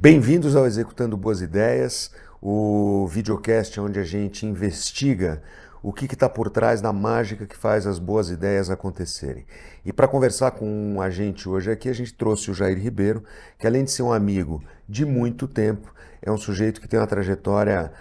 Bem-vindos ao Executando Boas Ideias, o videocast onde a gente investiga o que está por trás da mágica que faz as boas ideias acontecerem. E para conversar com a gente hoje aqui, a gente trouxe o Jair Ribeiro, que além de ser um amigo de muito tempo, é um sujeito que tem uma trajetória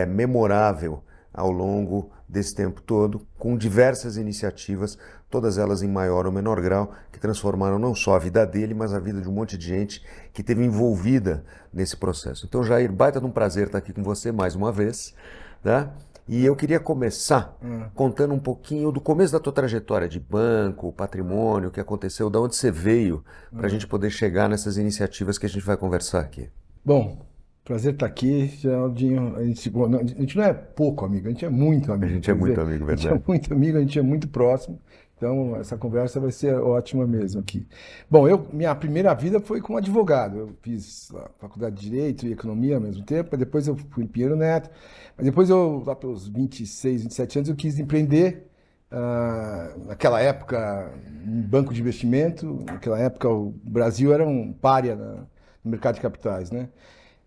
memorável ao longo desse tempo todo, com diversas iniciativas, todas elas em maior ou menor grau, que transformaram não só a vida dele, mas a vida de um monte de gente que esteve envolvida nesse processo. Então, Jair, baita de um prazer estar aqui com você mais uma vez, tá? E eu queria começar contando um pouquinho do começo da tua trajetória de banco, patrimônio, o que aconteceu, de onde você veio, para a gente poder chegar nessas iniciativas que a gente vai conversar aqui. Bom, prazer estar aqui, Geraldinho. A gente não é pouco amigo, a gente é muito A amigo. gente é Quer muito dizer, amigo, a gente é verdade? muito amigo, a gente é muito próximo. Então, essa conversa vai ser ótima mesmo aqui. Bom, minha primeira vida foi como advogado. Eu fiz a faculdade de Direito e Economia ao mesmo tempo, mas depois eu fui em Pinheiro Neto. Mas depois lá pelos 26, 27 anos, eu quis empreender. Naquela época, um banco de investimento. Naquela época, o Brasil era um pária no mercado de capitais, né?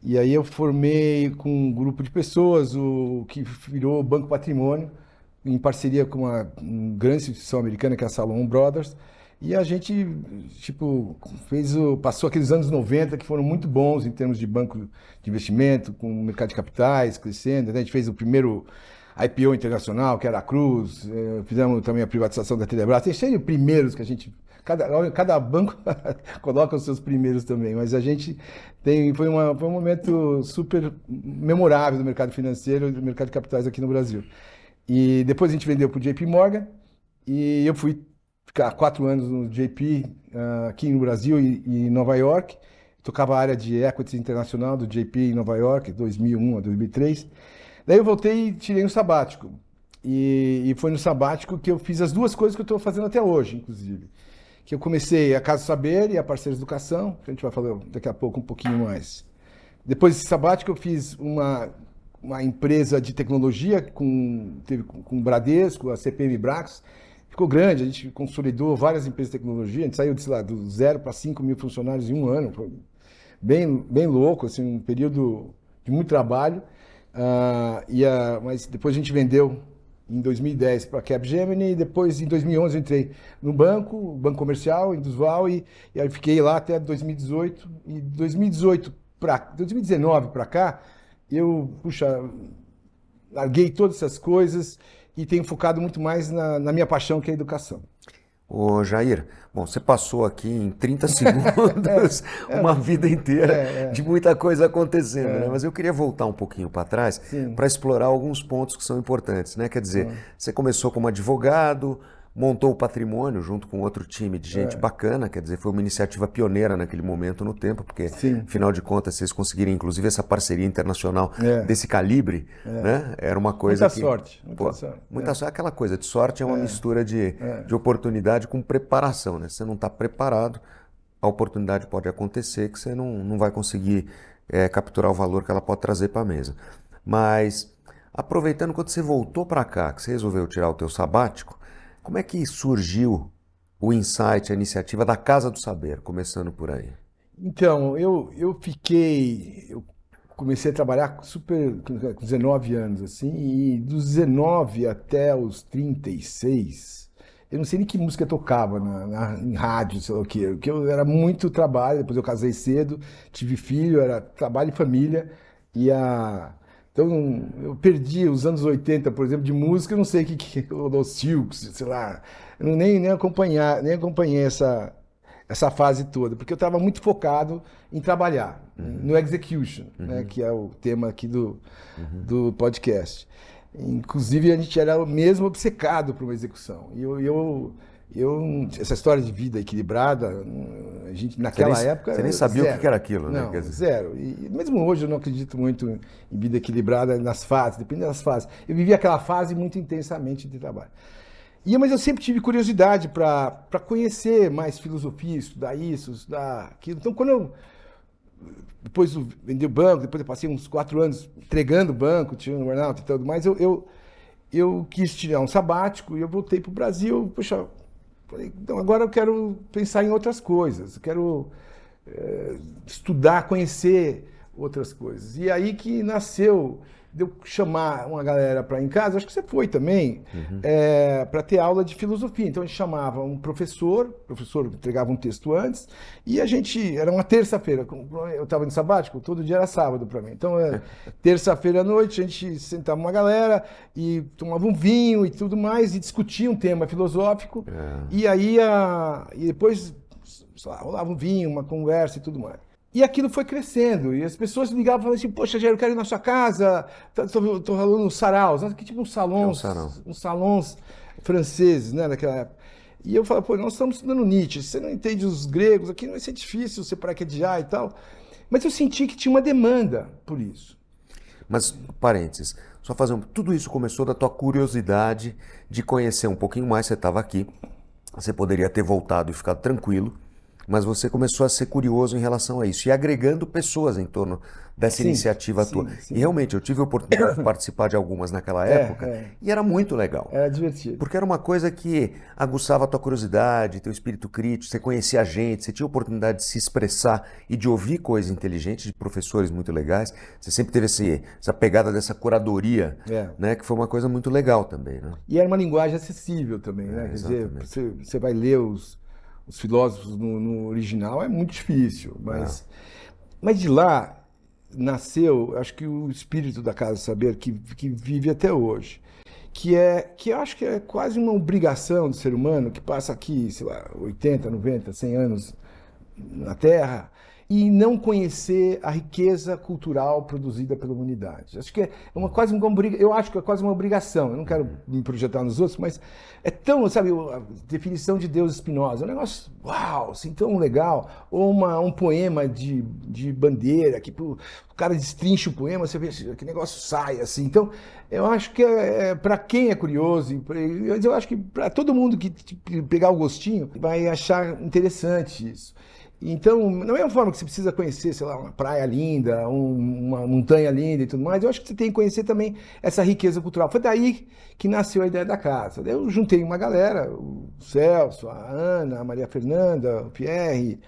E aí eu formei com um grupo de pessoas, o que virou o Banco Patrimônio, em parceria com uma grande instituição americana, que é a Salomon Brothers. E a gente, tipo, passou aqueles anos 90 que foram muito bons em termos de banco de investimento, com o mercado de capitais crescendo. A gente fez o primeiro IPO internacional, que era a Cruz, fizemos também a privatização da Telebrás. Tem cheio de primeiros que a gente. Cada banco coloca os seus primeiros também, mas a gente foi um momento super memorável do mercado financeiro e do mercado de capitais aqui no Brasil. E depois a gente vendeu para o JP Morgan e eu fui ficar 4 anos no JP aqui no Brasil e em Nova York. Tocava a área de equities internacional do JP em Nova York, 2001 a 2003. Daí eu voltei e tirei um sabático. E foi no sabático que eu fiz as duas coisas que eu estou fazendo até hoje, inclusive. Que eu comecei a Casa Saber e a Parceiros Educação, que a gente vai falar daqui a pouco um pouquinho mais. Depois desse sabático, eu fiz uma empresa de tecnologia com o Bradesco, a CPM Brax. Ficou grande, a gente consolidou várias empresas de tecnologia, a gente saiu sei lá, do 0 para 5 mil funcionários em um ano. Foi bem louco, assim, um período de muito trabalho. Mas depois a gente vendeu em 2010 para a Capgemini e depois em 2011 eu entrei no banco comercial, Indusval, e aí fiquei lá até 2018. E 2019 para cá, larguei todas essas coisas e tenho focado muito mais na minha paixão, que é a educação. Ô Jair, bom, você passou aqui em 30 segundos uma vida inteira de muita coisa acontecendo, né? Mas eu queria voltar um pouquinho para trás Sim. para explorar alguns pontos que são importantes, né? Quer dizer, você começou como advogado, montou o patrimônio junto com outro time de gente bacana, quer dizer, foi uma iniciativa pioneira naquele momento no tempo, porque Sim. afinal de contas vocês conseguiram inclusive essa parceria internacional É. desse calibre, né? Era uma coisa Muita que, sorte, muita pô, sorte. muita sorte, aquela coisa de sorte é uma mistura de oportunidade com preparação, né? Se você não está preparado, a oportunidade pode acontecer que você não vai conseguir capturar o valor que ela pode trazer para a mesa. Mas aproveitando quando você voltou para cá, que você resolveu tirar o teu sabático, como é que surgiu o insight, a iniciativa da Casa do Saber, começando por aí? Então, eu comecei a trabalhar com 19 anos, assim, e dos 19 até os 36, eu não sei nem que música eu tocava em rádio, sei lá o quê, porque eu era muito trabalho, depois eu casei cedo, tive filho, era trabalho e família, e então eu perdi os anos 80, por exemplo, de música, eu não sei os Silks, sei lá, eu nem acompanhei essa fase toda, porque eu estava muito focado em trabalhar, no execution, né, que é o tema aqui do podcast. Inclusive, a gente era mesmo obcecado por uma execução. Essa história de vida equilibrada, a gente naquela Você nem época, sabia o que zero. era aquilo, né? Quer Não, dizer, zero. E mesmo hoje eu não acredito muito em vida equilibrada nas fases, depende das fases. Eu vivi aquela fase muito intensamente de trabalho. Mas eu sempre tive curiosidade para conhecer mais filosofia, estudar isso, estudar aquilo. Então, depois eu vendi o banco, depois eu passei uns 4 anos entregando o banco, tirando burnout e tudo mais, eu quis tirar um sabático e eu voltei para o Brasil. Poxa, falei, então agora eu quero pensar em outras coisas. Eu quero estudar, conhecer outras coisas. E aí que nasceu de eu chamar uma galera para ir em casa, acho que você foi também, para ter aula de filosofia. Então a gente chamava um professor, o professor entregava um texto antes, e a gente, era uma terça-feira, eu estava no sabático, todo dia era sábado para mim. Então, terça-feira à noite, a gente sentava uma galera e tomava um vinho e tudo mais, e discutia um tema filosófico, e aí, e depois, sei lá, rolava um vinho, uma conversa e tudo mais. E aquilo foi crescendo, e as pessoas ligavam e falavam assim, poxa, Jair, eu quero ir na sua casa, tô rolando uns saraus, que tipo uns salões, uns salões franceses, né, naquela época. E eu falava, pô, nós estamos estudando Nietzsche, se você não entende os gregos, aqui vai ser difícil você paraquedear e tal. Mas eu senti que tinha uma demanda por isso. Mas, parênteses, só fazer tudo isso começou da tua curiosidade de conhecer um pouquinho mais, você estava aqui, você poderia ter voltado e ficado tranquilo, mas você começou a ser curioso em relação a isso e agregando pessoas em torno dessa iniciativa tua. E realmente, eu tive a oportunidade de participar de algumas naquela época e era muito legal. Era divertido. Porque era uma coisa que aguçava a tua curiosidade, teu espírito crítico, você conhecia a gente, você tinha a oportunidade de se expressar e de ouvir coisas inteligentes de professores muito legais. Você sempre teve essa pegada dessa curadoria, né, que foi uma coisa muito legal também. Né? E era uma linguagem acessível também, né? Quer dizer, você vai ler os filósofos no original, é muito difícil, mas de lá nasceu, acho que o espírito da Casa do Saber que vive até hoje, que eu acho que é quase uma obrigação do ser humano que passa aqui, sei lá, 80, 90, 100 anos na Terra, e não conhecer a riqueza cultural produzida pela humanidade. Acho que eu acho que é quase uma obrigação. Eu não quero me projetar nos outros, mas é tão, sabe, a definição de Deus Spinoza, é um negócio, uau, assim, tão legal. Ou um poema de bandeira, que o cara destrincha o poema, você vê que negócio sai, assim. Então, eu acho que para quem é curioso, eu acho que para todo mundo que pegar o gostinho, vai achar interessante isso. Então, não é uma forma que você precisa conhecer, sei lá, uma praia linda, uma montanha linda e tudo mais. Eu acho que você tem que conhecer também essa riqueza cultural. Foi daí que nasceu a ideia da casa. Eu juntei uma galera, o Celso, a Ana, a Maria Fernanda, o Pierre,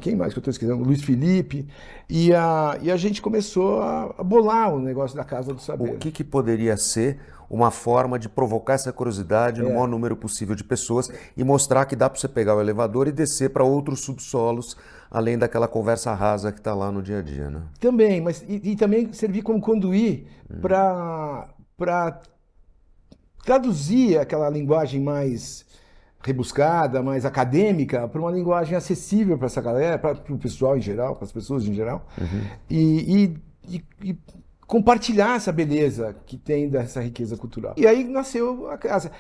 quem mais que eu estou esquecendo? O Luiz Felipe. E a gente começou a bolar o negócio da Casa do Saber. O que poderia ser uma forma de provocar essa curiosidade no maior número possível de pessoas e mostrar que dá para você pegar o elevador e descer para outros subsolos, além daquela conversa rasa que está lá no dia a dia, né? Também, mas e também servir como conduir para traduzir aquela linguagem mais rebuscada, mais acadêmica, para uma linguagem acessível para essa galera, para o pessoal em geral, para as pessoas em geral, e compartilhar essa beleza que tem dessa riqueza cultural. E aí nasceu a casa.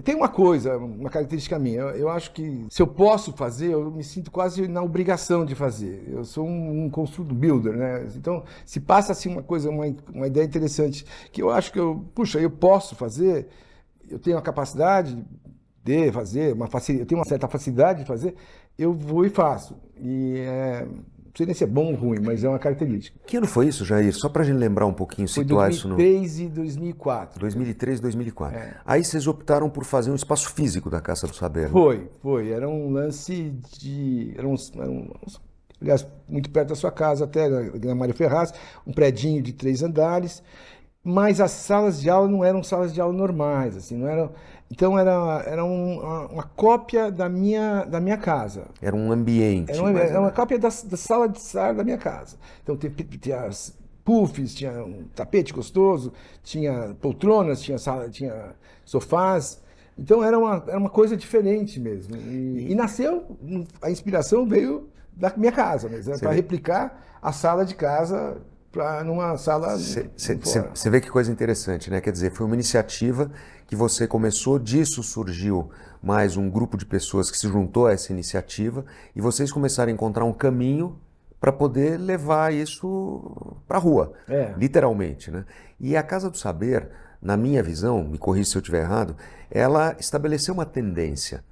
Tem uma coisa, uma característica minha, eu acho que se eu posso fazer, eu me sinto quase na obrigação de fazer. Eu sou um construtor builder, né? Então, se passa assim uma ideia interessante, que eu acho que eu posso fazer, eu tenho a capacidade de fazer, eu tenho uma certa facilidade de fazer, eu vou e faço. Não sei nem se é bom ou ruim, mas é uma característica. Que ano foi isso, Jair? Só para a gente lembrar um pouquinho, situar isso no... Foi 2003 e 2004. 2003 e 2004. Aí vocês optaram por fazer um espaço físico da Casa do Saber, né? Foi. Era um lance de... aliás, muito perto da sua casa, até na Mário Ferraz, um predinho de 3 andares, mas as salas de aula não eram salas de aula normais, assim, não eram... Então era uma cópia da minha casa. Era um ambiente. Era uma cópia da sala de estar da minha casa. Então tinha as puffs, tinha um tapete gostoso, tinha poltronas, tinha sofás. Então era uma coisa diferente mesmo. E nasceu, a inspiração veio da minha casa mesmo, para replicar a sala de casa numa sala. Você vê que coisa interessante, né? Quer dizer, foi uma iniciativa que você começou, disso surgiu mais um grupo de pessoas que se juntou a essa iniciativa e vocês começaram a encontrar um caminho para poder levar isso para a rua, literalmente, né? E a Casa do Saber, na minha visão, me corrija se eu estiver errado, ela estabeleceu uma tendência,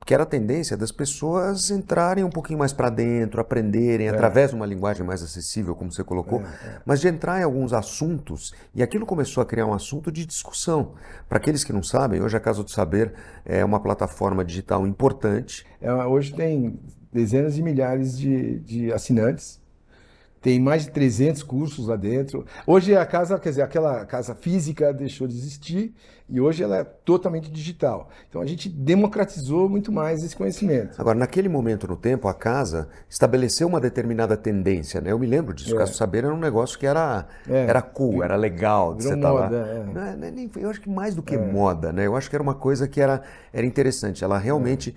que era a tendência das pessoas entrarem um pouquinho mais para dentro, aprenderem através de uma linguagem mais acessível, como você colocou, mas de entrar em alguns assuntos, e aquilo começou a criar um assunto de discussão. Para aqueles que não sabem, hoje a Casa do Saber é uma plataforma digital importante. Hoje tem dezenas de milhares de assinantes. Tem mais de 300 cursos lá dentro. Hoje a casa, quer dizer, aquela casa física deixou de existir e hoje ela é totalmente digital. Então a gente democratizou muito mais esse conhecimento. Agora, naquele momento no tempo, a casa estabeleceu uma determinada tendência, né? Eu me lembro disso. O Casa do Saber era um negócio que era cool, era legal de você Virou estar lá. moda, Eu acho que mais do que moda, né? Eu acho que era uma coisa que era interessante. Ela realmente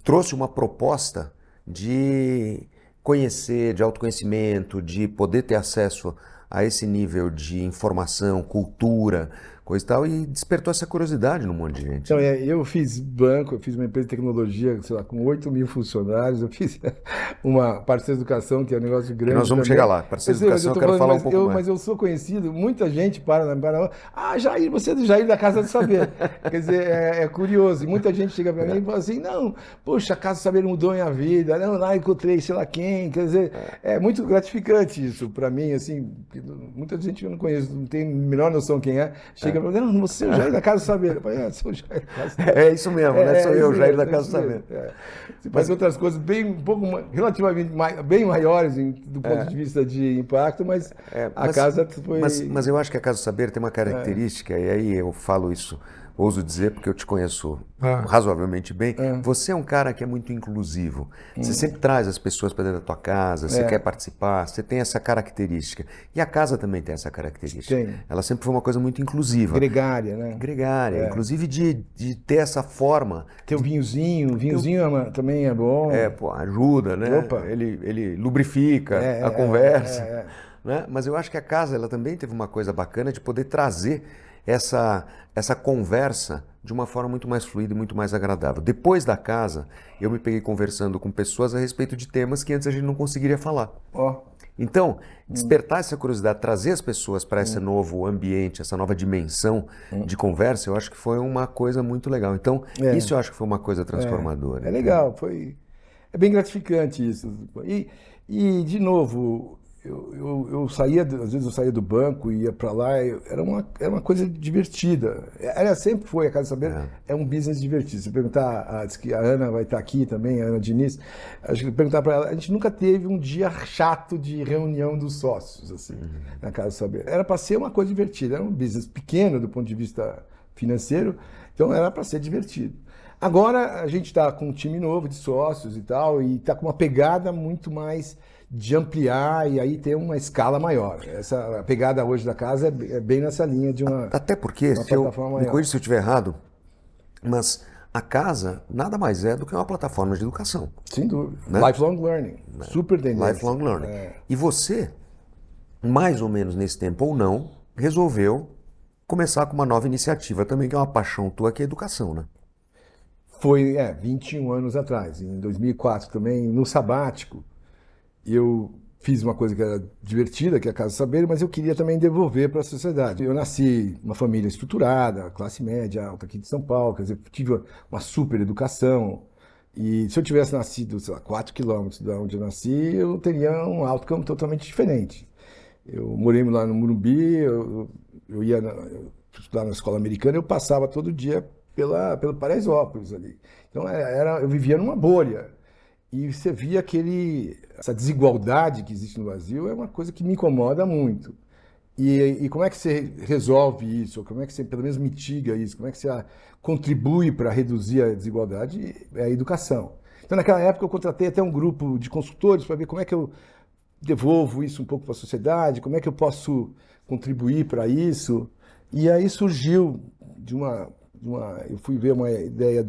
trouxe uma proposta de conhecer, de autoconhecimento, de poder ter acesso a esse nível de informação, cultura, coisa e tal, e despertou essa curiosidade num monte de gente. Então, eu fiz banco, eu fiz uma empresa de tecnologia, sei lá, com 8.000 funcionários, eu fiz uma parceira de educação, que é um negócio grande. Que nós vamos também. chegar lá. Parceira de educação, eu quero falar um pouco mais. Mas eu sou conhecido, muita gente para Jair, você é do Jair da Casa do Saber. Quer dizer, é curioso. E muita gente chega para mim e fala assim, não, poxa, a Casa do Saber mudou minha vida, não, lá encontrei sei lá quem. Quer dizer, é muito gratificante isso para mim, assim, muita gente eu não conheço, não tem a menor noção quem é, chega para mim, não, você é o Jair da Casa do Saber. Eu falei, sou o Jair da Casa do Saber. É isso mesmo, né? Sou eu, Jair da Casa do Saber. Você faz outras coisas relativamente bem maiores do ponto de vista de impacto, mas a casa foi... Mas eu acho que a Casa do Saber tem uma característica, e aí eu falo isso, ouso dizer, porque eu te conheço razoavelmente bem. Você é um cara que é muito inclusivo. Você sempre traz as pessoas para dentro da tua casa, você quer participar, você tem essa característica. E a casa também tem essa característica. Tem. Ela sempre foi uma coisa muito inclusiva. Gregária, né? Gregária, inclusive de ter essa forma. Tem o vinhozinho, também é bom. Pô, ajuda, né? Opa. Ele lubrifica a conversa. Né? Mas eu acho que a casa ela também teve uma coisa bacana de poder trazer essa conversa de uma forma muito mais fluida e muito mais agradável. Depois da casa, eu me peguei conversando com pessoas a respeito de temas que antes a gente não conseguiria falar. Então, despertar essa curiosidade, trazer as pessoas para esse novo ambiente, essa nova dimensão de conversa, eu acho que foi uma coisa muito legal. Então, isso eu acho que foi uma coisa transformadora. É legal, é bem gratificante isso. E de novo, eu saía, às vezes eu saía do banco e ia para lá, era uma coisa divertida. Sempre foi, a Casa do Saber é um business divertido. Se perguntar, diz que a Ana vai estar aqui também, a Ana Diniz, acho que perguntar para ela, a gente nunca teve um dia chato de reunião dos sócios, assim, na Casa do Saber. Era para ser uma coisa divertida, era um business pequeno do ponto de vista financeiro, então era para ser divertido. Agora a gente está com um time novo de sócios e tal, e está com uma pegada muito mais de ampliar e aí ter uma escala maior. A pegada hoje da casa é bem nessa linha de uma Até porque, me corrija se eu estiver errado, mas a casa nada mais é do que uma plataforma de educação. Sem dúvida. Né? Lifelong learning. Super tendência. Lifelong learning. E você, mais ou menos nesse tempo ou não, resolveu começar com uma nova iniciativa também, que é uma paixão tua, que é a educação, né? Foi 21 anos atrás, em 2004 também, no sabático. Eu fiz uma coisa que era divertida, que é a Casa do Saber, mas eu queria também devolver para a sociedade. Eu nasci numa família estruturada, classe média alta aqui de São Paulo, quer dizer, tive uma super educação. E se eu tivesse nascido, sei lá, 4 quilômetros de onde eu nasci, eu teria um outcome totalmente diferente. Eu morei lá no Morumbi, eu ia estudar na escola americana, eu passava todo dia pelo Paraisópolis ali. Então eu vivia numa bolha. E você via essa desigualdade que existe no Brasil é uma coisa que me incomoda muito. E como é que você resolve isso? Como é que você, pelo menos, mitiga isso? Como é que você contribui para reduzir a desigualdade? É a educação. Então, naquela época, eu contratei até um grupo de consultores para ver como é que eu devolvo isso um pouco para a sociedade, como é que eu posso contribuir para isso. E aí surgiu eu fui ver uma ideia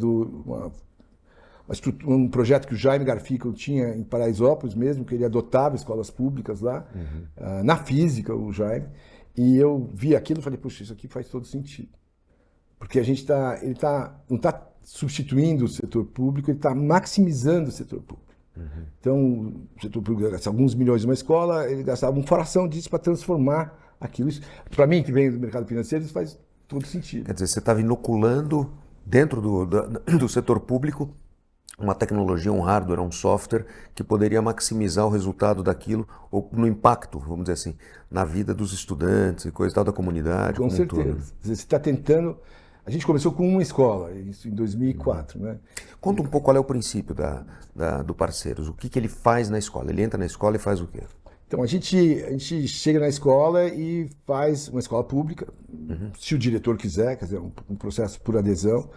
um projeto que o Jaime Garfinkel tinha em Paraisópolis mesmo, que ele adotava escolas públicas lá, na física, o Jaime, e eu vi aquilo e falei, puxa, isso aqui faz todo sentido. Porque ele não está substituindo o setor público, ele está maximizando o setor público. Então, o setor público gasta alguns milhões de uma escola, ele gastava uma fração disso para transformar aquilo. Para mim, que venho do mercado financeiro, isso faz todo sentido. Quer dizer, você estava inoculando dentro do setor público uma tecnologia, um hardware, um software que poderia maximizar o resultado daquilo, ou no impacto, vamos dizer assim, na vida dos estudantes e coisa e tal, da comunidade. Com certeza. Você está tentando A gente começou com uma escola, isso em 2004, né? Conta um pouco qual é o princípio do Parceiros. O que ele faz na escola? Ele entra na escola e faz o quê? Então, a gente chega na escola e faz uma escola pública, se o diretor quiser, quer dizer, um processo por adesão.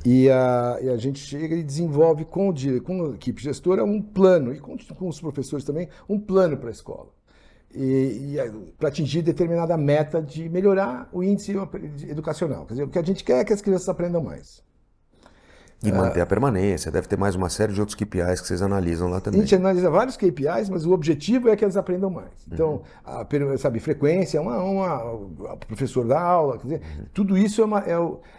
E a gente chega e desenvolve com a equipe gestora um plano, e com os professores também, um plano para a escola. Para atingir determinada meta de melhorar o índice educacional. Quer dizer, o que a gente quer é que as crianças aprendam mais. E manter a permanência, deve ter mais uma série de outros KPIs que vocês analisam lá A também. gente analisa vários KPIs, mas o objetivo é que eles aprendam mais. Então, frequência, o professor dá aula, quer dizer, tudo isso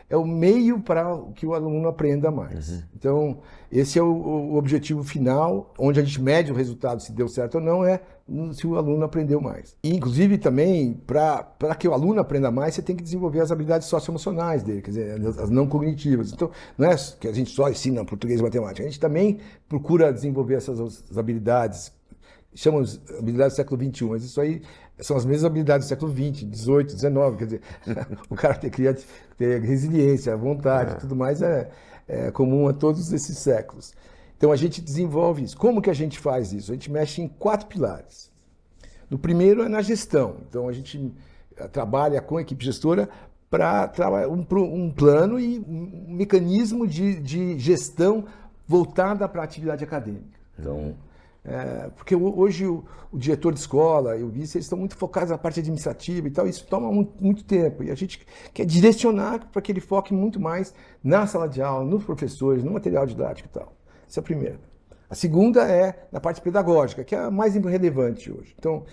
é o meio para que o aluno aprenda mais. Então, esse é o objetivo final, onde a gente mede o resultado, se deu certo ou não, é se o aluno aprendeu mais. E, inclusive, também, para que o aluno aprenda mais, você tem que desenvolver as habilidades socioemocionais dele, quer dizer, as não cognitivas. Então, não é que a gente só ensina português e matemática, a gente também procura desenvolver essas habilidades, chamamos habilidades do século XXI, mas isso aí são as mesmas habilidades do século XX, XVIII, XIX, quer dizer, o cara ter resiliência, vontade, tudo mais é comum a todos esses séculos. Então a gente desenvolve isso. Como que a gente faz isso? A gente mexe em 4 pilares. O primeiro é na gestão. Então a gente trabalha com a equipe gestora para trabalhar um plano e um mecanismo de gestão voltada para a atividade acadêmica. Então, porque hoje o diretor de escola e o vice, eles estão muito focados na parte administrativa e tal, isso toma muito tempo. E a gente quer direcionar para que ele foque muito mais na sala de aula, nos professores, no material didático e tal. Essa é a primeira. A segunda é na parte pedagógica, que é a mais relevante hoje. Então,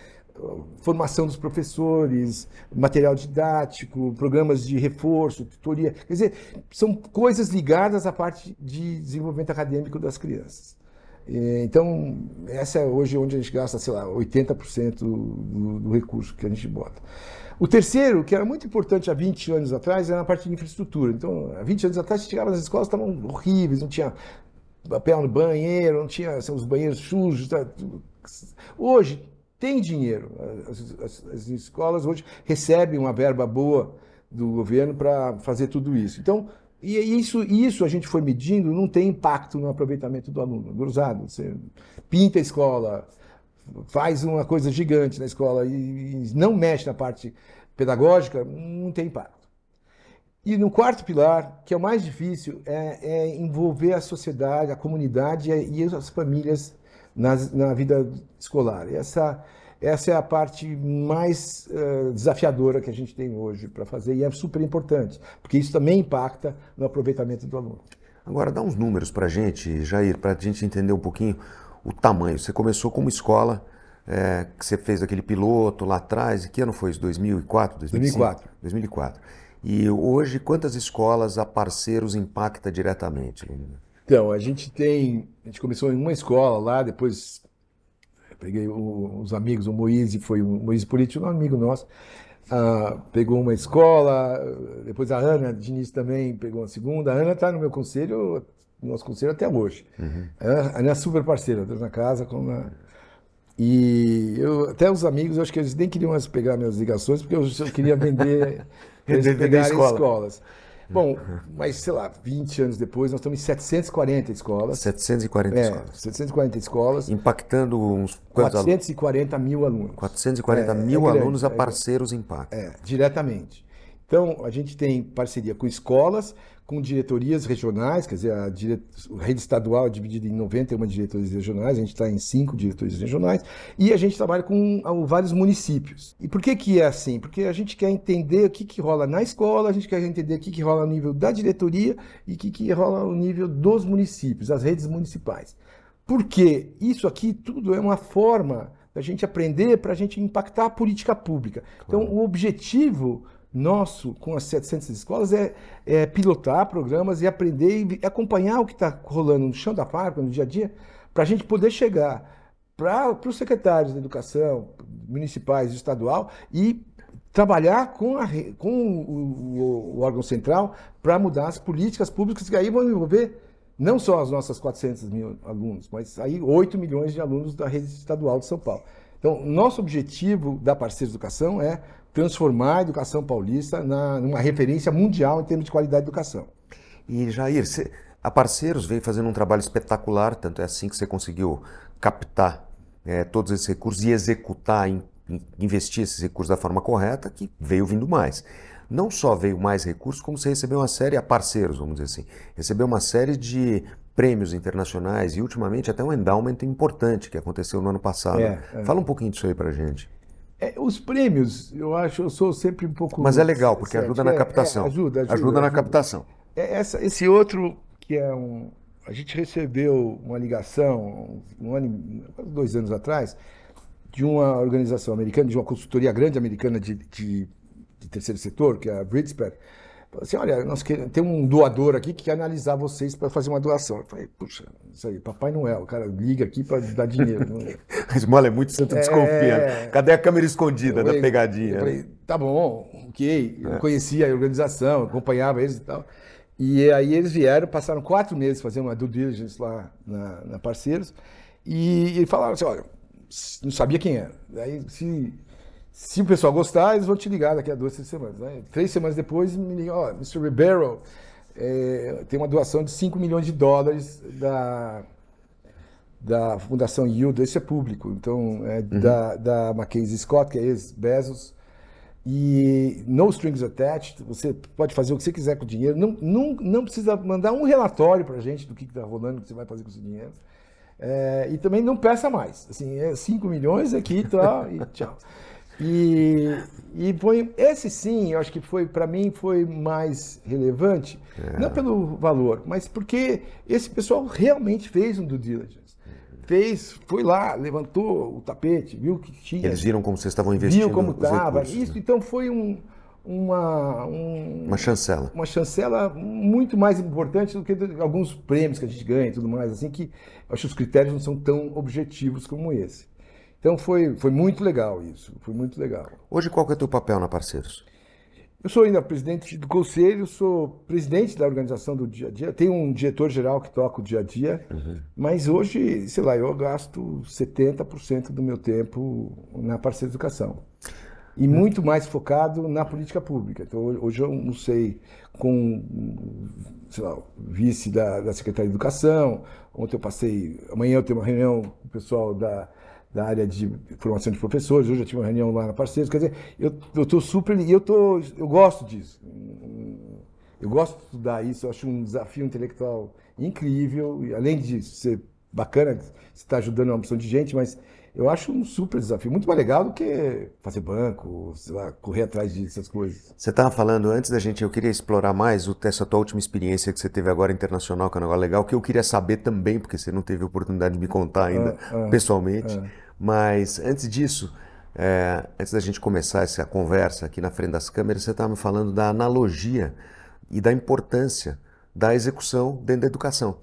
formação dos professores, material didático, programas de reforço, tutoria. Quer dizer, são coisas ligadas à parte de desenvolvimento acadêmico das crianças. Então, essa é hoje onde a gente gasta, sei lá, 80% do recurso que a gente bota. O terceiro, que era muito importante há 20 anos atrás, era na parte de infraestrutura. Então, há 20 anos atrás, a gente chegava nas escolas, estavam horríveis, não tinha papel no banheiro, não tinha os banheiros sujos. Hoje, tem dinheiro. As escolas hoje recebem uma verba boa do governo para fazer tudo isso. Então, isso a gente foi medindo, não tem impacto no aproveitamento do aluno. Cruzado, você pinta a escola, faz uma coisa gigante na escola e não mexe na parte pedagógica, não tem impacto. E no quarto pilar, que é o mais difícil, é envolver a sociedade, a comunidade e as famílias na vida escolar. Essa é a parte mais desafiadora que a gente tem hoje para fazer e é super importante, porque isso também impacta no aproveitamento do aluno. Agora, dá uns números para a gente, Jair, para a gente entender um pouquinho o tamanho. Você começou como escola, que você fez aquele piloto lá atrás, e que ano foi isso? 2004? 2004. 2004. E hoje, quantas escolas a Parceiros impacta diretamente? Então, a gente começou em uma escola lá, depois peguei os amigos, o Moise Politi, um amigo nosso, pegou uma escola, depois a Ana Diniz também pegou uma segunda. A Ana está no nosso conselho até hoje. A Ana é super parceira, Deus na casa, e até os amigos, eu acho que eles nem queriam mais pegar minhas ligações, porque eu queria vender, eles pegarem escolas. Bom, mas sei lá, 20 anos depois, nós estamos em 740 escolas. 740 escolas. 740 escolas. Impactando uns... 440 mil alunos. 440 mil alunos a Parceiros impactam. Diretamente. Então, a gente tem parceria com escolas, com diretorias regionais, quer dizer, a rede estadual é dividida em 91 diretorias regionais, a gente está em 5 diretorias regionais, e a gente trabalha com vários municípios. E por que é assim? Porque a gente quer entender o que rola na escola, a gente quer entender o que rola no nível da diretoria e o que rola no nível dos municípios, as redes municipais. Porque isso aqui tudo é uma forma da gente aprender para a gente impactar a política pública. Então, o objetivo nosso com as 700 escolas é pilotar programas e aprender e acompanhar o que está rolando no chão da fábrica, no dia a dia, para a gente poder chegar para os secretários da educação, municipais e estadual, e trabalhar com o órgão central para mudar as políticas públicas que aí vão envolver não só as nossas 400 mil alunos, mas aí 8 milhões de alunos da rede estadual de São Paulo. Então, nosso objetivo da Parceiros Educação é transformar a educação paulista numa referência mundial em termos de qualidade de educação. E Jair, a Parceiros vem fazendo um trabalho espetacular, tanto é assim que você conseguiu captar todos esses recursos e executar, investir esses recursos da forma correta, que veio vindo mais. Não só veio mais recursos, como você recebeu uma série, a Parceiros, vamos dizer assim, recebeu uma série de prêmios internacionais e ultimamente até um endowment importante que aconteceu no ano passado. Fala um pouquinho disso aí pra gente. Os prêmios, eu sou sempre um pouco... Mas é legal, porque ajuda na captação. Ajuda na captação. Esse outro, que é a gente recebeu uma ligação, 2 anos atrás, de uma organização americana, de uma consultoria grande americana de terceiro setor, que é a Britsper. Falou assim, olha, tem um doador aqui que quer analisar vocês para fazer uma doação. Eu falei, puxa, isso aí, Papai Noel, o cara liga aqui para dar dinheiro. A esmola é muito santo desconfiando. Cadê a câmera escondida da pegadinha? Eu falei, tá bom, ok. Eu conhecia a organização, acompanhava eles e tal. E aí eles vieram, passaram 4 meses fazendo uma due diligence lá na Parceiros. E falaram assim, olha, não sabia quem era. Daí, se o pessoal gostar, eles vão te ligar daqui a 2, 3 semanas. Né? 3 semanas depois, me ligam, ó, Mr. Ribeiro, tem uma doação de $5 milhões da Fundação Yield, isso é público, então da Mackenzie Scott, que é ex-Bezos, e no strings attached, você pode fazer o que você quiser com o dinheiro, não precisa mandar um relatório para a gente do que está rolando, o que você vai fazer com esse dinheiro, e também não peça mais, assim, 5 milhões aqui tá, e tchau. E foi esse sim, eu acho que para mim foi mais relevante, não pelo valor, mas porque esse pessoal realmente fez um due diligence. Foi lá, levantou o tapete, viu o que tinha. Eles viram como vocês estavam investindo. Viu como estava. Isso, né? Então foi uma chancela. Uma chancela muito mais importante do que alguns prêmios que a gente ganha e tudo mais, assim, que eu acho que os critérios não são tão objetivos como esse. Então foi muito legal isso, foi muito legal. Hoje qual que é o teu papel na Parceiros? Eu sou ainda presidente do conselho, sou presidente da organização do dia a dia, tenho um diretor-geral que toca o dia a dia, mas hoje, sei lá, eu gasto 70% do meu tempo na Parceiros Educação. E muito mais focado na política pública. Então hoje eu almocei com, sei lá, o vice da Secretaria de Educação, amanhã eu tenho uma reunião com o pessoal da área de formação de professores, hoje eu tive uma reunião lá na Parceiros, quer dizer, eu estou super, eu gosto disso, eu gosto de estudar isso, eu acho um desafio intelectual incrível, e além de ser bacana, você está ajudando uma opção de gente, mas eu acho um super desafio, muito mais legal do que fazer banco, sei lá, correr atrás dessas coisas. Você estava falando antes da gente, eu queria explorar mais essa tua última experiência que você teve agora internacional, que é um negócio legal, que eu queria saber também, porque você não teve oportunidade de me contar ainda pessoalmente. Mas antes disso, antes da gente começar essa conversa aqui na frente das câmeras, você estava me falando da analogia e da importância da execução dentro da educação.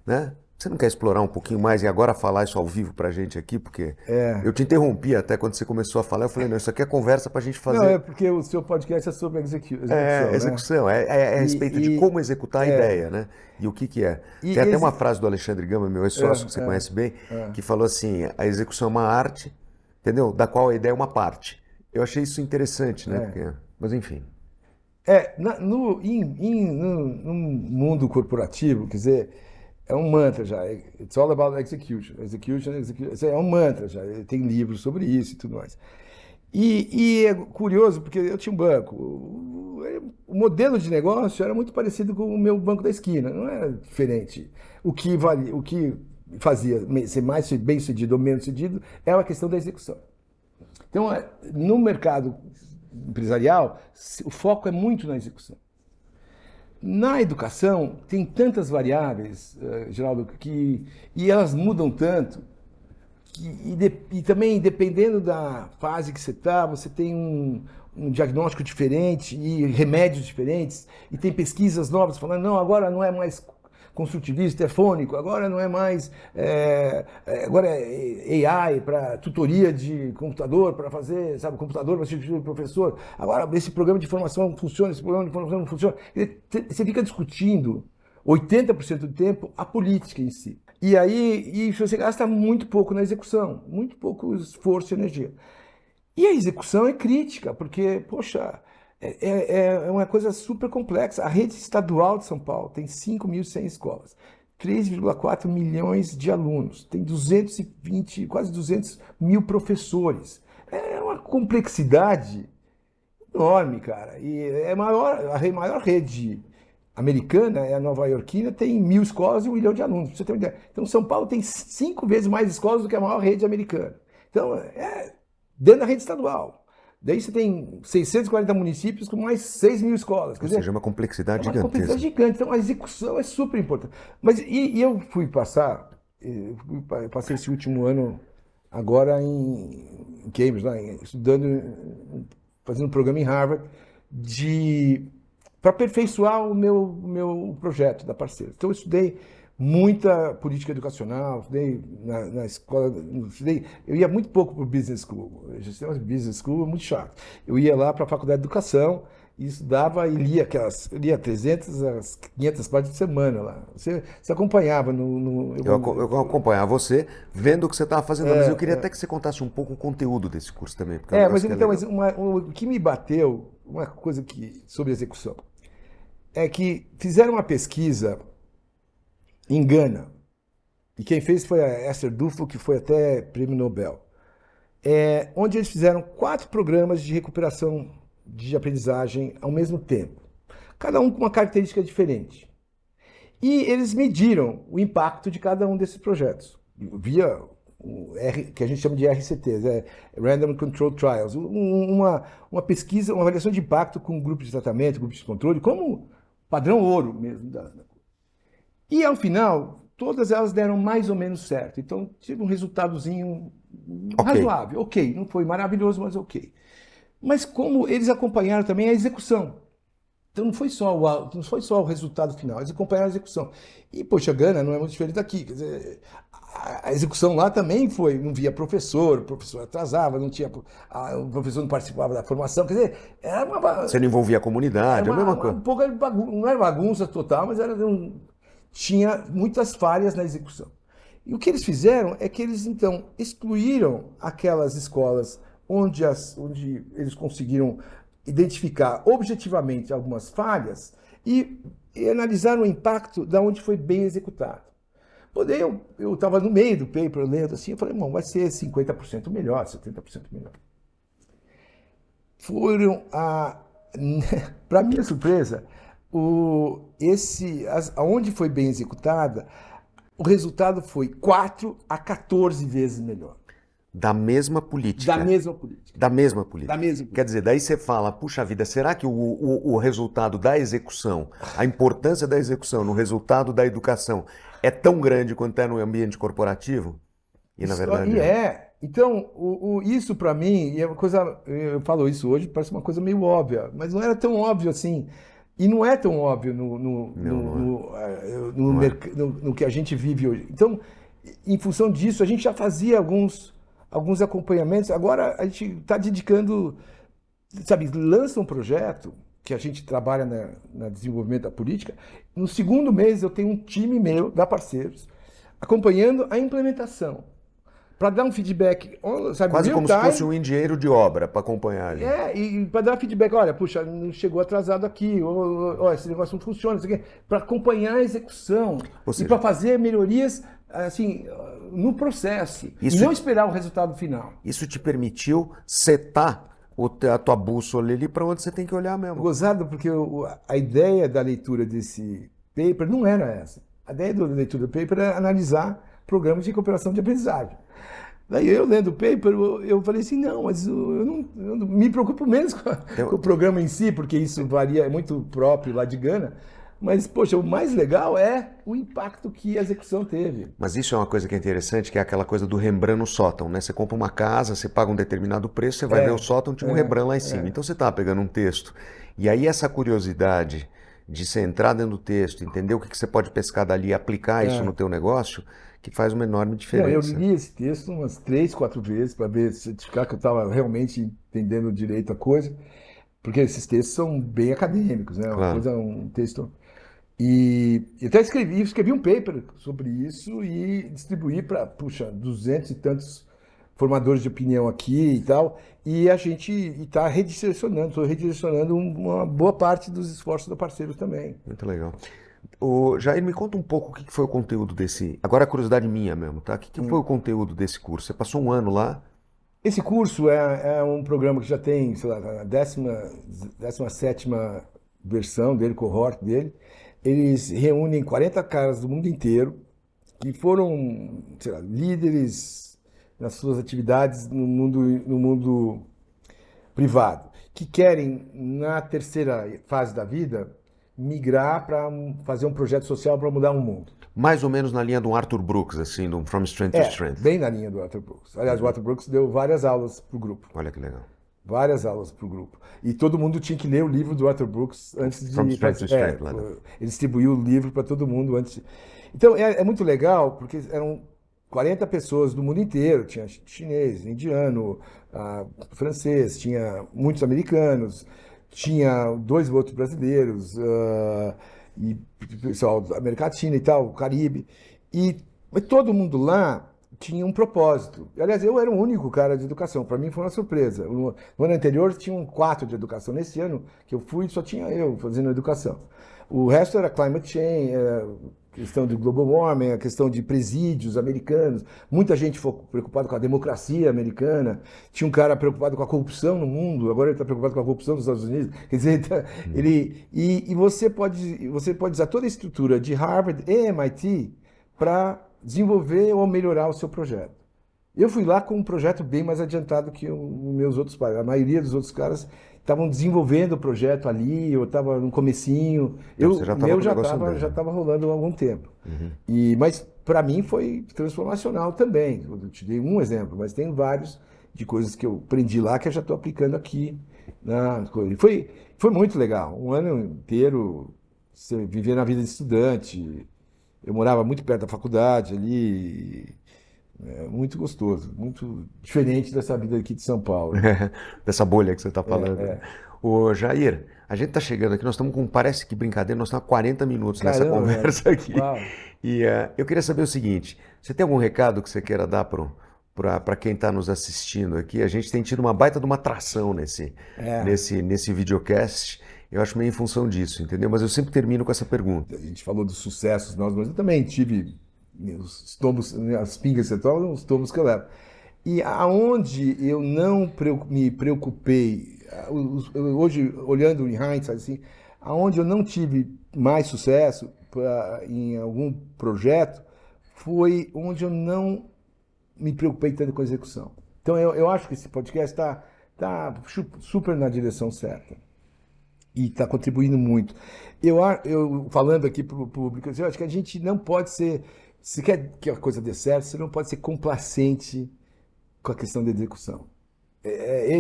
Né? Você não quer explorar um pouquinho mais e agora falar isso ao vivo pra gente aqui? Porque eu te interrompi até quando você começou a falar, eu falei, não, isso aqui é conversa pra gente fazer... Não, é porque o seu podcast é sobre execução, execução, né? É a respeito de como executar a ideia, né? E o que é. Tem até uma frase do Alexandre Gama, meu ex-sócio, que você conhece bem, que falou assim, a execução é uma arte, entendeu? Da qual a ideia é uma parte. Eu achei isso interessante, né? Mas enfim... No mundo corporativo, quer dizer, é um mantra já. It's all about execution. Execution. É um mantra já. Tem livros sobre isso e tudo mais. E é curioso, porque eu tinha um banco. O modelo de negócio era muito parecido com o meu banco da esquina. Não era diferente. O que fazia ser mais bem-sucedido ou menos-sucedido é a questão da execução. Então, no mercado empresarial, o foco é muito na execução. Na educação, tem tantas variáveis, Geraldo, e elas mudam tanto, e também, dependendo da fase que você está, você tem um diagnóstico diferente e remédios diferentes, e tem pesquisas novas falando, não, agora não é mais construtivista, é fônico, agora não é mais, agora é AI para tutoria de computador, para fazer, sabe, computador para substituir o professor, agora esse programa de formação funciona, esse programa de formação não funciona. Você fica discutindo 80% do tempo a política em si. E aí você gasta muito pouco na execução, muito pouco esforço e energia. E a execução é crítica, porque, poxa, é uma coisa super complexa. A rede estadual de São Paulo tem 5.100 escolas, 3,4 milhões de alunos, tem 220, quase 200 mil professores. É uma complexidade enorme, cara. E é a maior rede americana, é a nova-iorquina, tem 1.000 escolas e 1 milhão de alunos, pra você ter uma ideia. Então, São Paulo tem 5 vezes mais escolas do que a maior rede americana. Então, dentro da rede estadual. Daí você tem 640 municípios com mais 6.000 escolas. Quer Ou dizer, seja, é uma complexidade é uma complexidade gigantesca. gigante. Então, a execução é super importante. Mas eu fui passar, eu passei esse último ano agora em Cambridge, lá, estudando, fazendo um programa em Harvard para aperfeiçoar o meu projeto da parceira. Então, eu estudei muita política educacional, estudei na escola, eu ia muito pouco para o business school, gestão de business school é muito chato. Eu ia lá para a faculdade de educação e estudava e lia 300 a 500 páginas por semana lá. Você acompanhava Eu acompanhava você, vendo o que você estava fazendo, mas eu queria até que você contasse um pouco o conteúdo desse curso também, porque é um mas negócio que é então, legal. o que me bateu, uma coisa sobre execução, é que fizeram uma pesquisa em Gana, e quem fez foi a Esther Duflo, que foi até prêmio Nobel, onde eles fizeram 4 programas de recuperação de aprendizagem ao mesmo tempo, cada um com uma característica diferente. E eles mediram o impacto de cada um desses projetos, via que a gente chama de RCTs, Random Control Trials, uma pesquisa, uma avaliação de impacto com grupos de tratamento, grupos de controle, como padrão ouro mesmo. E ao final, todas elas deram mais ou menos certo. Então, tive um resultadozinho razoável. Ok, não foi maravilhoso, mas ok. Mas como eles acompanharam também a execução. Então não foi só o resultado final, eles acompanharam a execução. E, poxa, Gana não é muito diferente daqui. Quer dizer, a execução lá também foi, não via professor, o professor atrasava, não tinha, o professor não participava da formação. Quer dizer, era Você não envolvia a comunidade, é a mesma coisa. um pouco não era bagunça total, mas tinha muitas falhas na execução. E o que eles fizeram é que eles, então, excluíram aquelas escolas onde eles conseguiram identificar objetivamente algumas falhas e analisaram o impacto da onde foi bem executado. Daí eu estava no meio do paper lendo assim, eu falei, bom, vai ser 50% melhor, 70% melhor. Para minha surpresa, aonde foi bem executada, o resultado foi 4 a 14 vezes melhor. Da mesma política. Da mesma política. Da mesma política. Da mesma política. Quer dizer, daí você fala, puxa vida, será que o resultado da execução, a importância da execução no resultado da educação é tão grande quanto é no ambiente corporativo? E na verdade Então, isso para mim, e é uma coisa, eu falo isso hoje, parece uma coisa meio óbvia, mas não era tão óbvio assim. E não é tão óbvio no que a gente vive hoje. Então, em função disso, a gente já fazia alguns acompanhamentos. Agora a gente está dedicando, sabe, lança um projeto que a gente trabalha no desenvolvimento da política. No segundo mês eu tenho um time meu, da Parceiros, acompanhando a implementação, para dar um feedback, sabe, quase como se fosse um engenheiro de obra para acompanhar ali. E para dar feedback, olha, puxa, não chegou atrasado aqui, ou esse negócio não funciona, para acompanhar a execução e para fazer melhorias assim no processo e não esperar o resultado final. Isso te permitiu setar a tua bússola ali para onde você tem que olhar mesmo. Gozado, porque a ideia da leitura desse paper não era essa. A ideia da leitura do paper era analisar programas de recuperação de aprendizagem. Daí eu lendo o paper, eu falei assim, não, mas eu não me preocupo menos com o programa em si, porque isso varia, é muito próprio lá de Gana. Mas, poxa, o mais legal é o impacto que a execução teve. Mas isso é uma coisa que é interessante, que é aquela coisa do Rembrandt no sótão, né? Você compra uma casa, você paga um determinado preço, você vai ver o sótão, tinha um Rembrandt lá em cima. Então você estava pegando um texto. E aí essa curiosidade de você entrar dentro do texto, entender o que você pode pescar dali e aplicar isso no teu negócio, que faz uma enorme diferença. Eu li esse texto umas 3, 4 vezes para ver, certificar que eu estava realmente entendendo direito a coisa, porque esses textos são bem acadêmicos, né? Claro. Um texto. E até escrevi um paper sobre isso e distribuí para, 200 e tantos formadores de opinião aqui e tal. E a gente está estou redirecionando uma boa parte dos esforços dos parceiros também. Muito legal. O Jair, me conta um pouco o que foi o conteúdo desse. Agora é curiosidade minha mesmo, tá? O que foi o conteúdo desse curso? Você passou um ano lá? Esse curso é um programa que já tem, sei lá, a 17ª versão dele, cohort dele. Eles reúnem 40 caras do mundo inteiro que foram, sei lá, líderes nas suas atividades no mundo privado, que querem, na terceira fase da vida, migrar para fazer um projeto social para mudar o mundo. Mais ou menos na linha do Arthur Brooks, assim, do From Strength to Strength. Bem na linha do Arthur Brooks. Aliás, o Arthur Brooks deu várias aulas para o grupo. Olha que legal. Várias aulas para o grupo. E todo mundo tinha que ler o livro do Arthur Brooks antes de... From Strength to Strength. Ele distribuiu o livro para todo mundo antes. Então, é muito legal, porque eram 40 pessoas do mundo inteiro. Tinha chinês, indiano, francês, tinha muitos americanos, tinha 2 outros brasileiros, e pessoal da América Latina e tal, o Caribe. Mas todo mundo lá tinha um propósito. Aliás, eu era o único cara de educação. Para mim foi uma surpresa. No ano anterior tinham 4 de educação. Nesse ano que eu fui, só tinha eu fazendo educação. O resto era climate change, questão de global warming, a questão de presídios americanos. Muita gente foi preocupada com a democracia americana. Tinha um cara preocupado com a corrupção no mundo. Agora ele está preocupado com a corrupção nos Estados Unidos. Quer dizer, você pode usar toda a estrutura de Harvard e MIT para desenvolver ou melhorar o seu projeto. Eu fui lá com um projeto bem mais adiantado que os meus outros pais. A maioria dos outros caras estavam desenvolvendo o projeto ali, eu estava no comecinho. O meu já estava rolando há algum tempo. Mas para mim foi transformacional também. Eu te dei um exemplo, mas tem vários de coisas que eu aprendi lá que eu já estou aplicando aqui. Foi muito legal. Um ano inteiro viver na vida de estudante. Eu morava muito perto da faculdade ali, muito gostoso, muito diferente dessa vida aqui de São Paulo. Dessa bolha que você está falando. Ô Jair, a gente está chegando aqui, nós estamos com, parece que brincadeira, nós estamos há 40 minutos nessa conversa aqui. Uau. E eu queria saber o seguinte, você tem algum recado que você queira dar para quem está nos assistindo aqui? A gente tem tido uma baita de uma atração nesse videocast. Eu acho meio em função disso, entendeu? Mas eu sempre termino com essa pergunta. A gente falou dos sucessos nossos, mas eu também tive os tombos, as pingas que você toma, os tombos que eu levo. E aonde eu não me preocupei, hoje, olhando em hindsight, assim, aonde eu não tive mais sucesso em algum projeto, foi onde eu não me preocupei tanto com a execução. Então, eu acho que esse podcast está super na direção certa. E está contribuindo muito. Eu falando aqui para o público, eu acho que a gente não pode ser, se quer que a coisa dê certo, você não pode ser complacente com a questão da execução.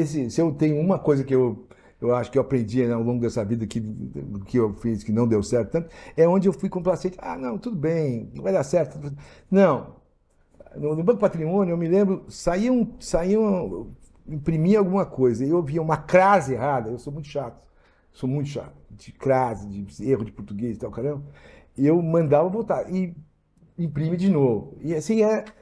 Se eu tenho uma coisa que eu acho que eu aprendi ao longo dessa vida que eu fiz que não deu certo tanto, é onde eu fui complacente. Não, tudo bem, vai dar certo. Não. No Banco Patrimônio, eu me lembro, imprimia alguma coisa e eu via uma crase errada, eu sou muito chato, de crase, de erro de português e tal, caramba. E eu mandava voltar e imprime de novo. E assim,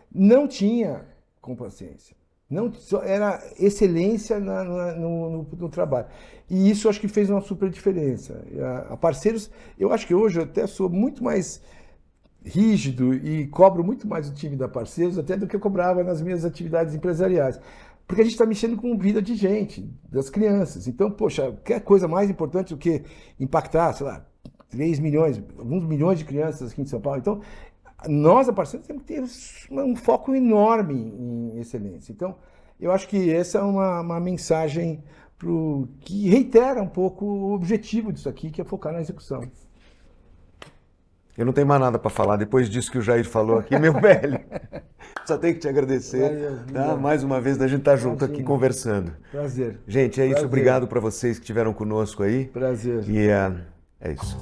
não tinha complacência. Não, era excelência no trabalho. E isso acho que fez uma super diferença. A parceiros, eu acho que hoje eu até sou muito mais rígido e cobro muito mais o time da Parceiros até do que eu cobrava nas minhas atividades empresariais. Porque a gente está mexendo com vida de gente, das crianças. Então, poxa, quer coisa mais importante do que impactar, sei lá, 3 milhões, alguns milhões de crianças aqui em São Paulo. Então, nós, a Parceiros, temos que ter um foco enorme em excelência. Então, eu acho que essa é uma mensagem que reitera um pouco o objetivo disso aqui, que é focar na execução. Eu não tenho mais nada para falar depois disso que o Jair falou aqui, meu velho. Só tenho que te agradecer, tá? Mais uma vez da gente estar junto aqui conversando. Prazer. Gente, é isso. Obrigado para vocês que estiveram conosco aí. Prazer. E é isso.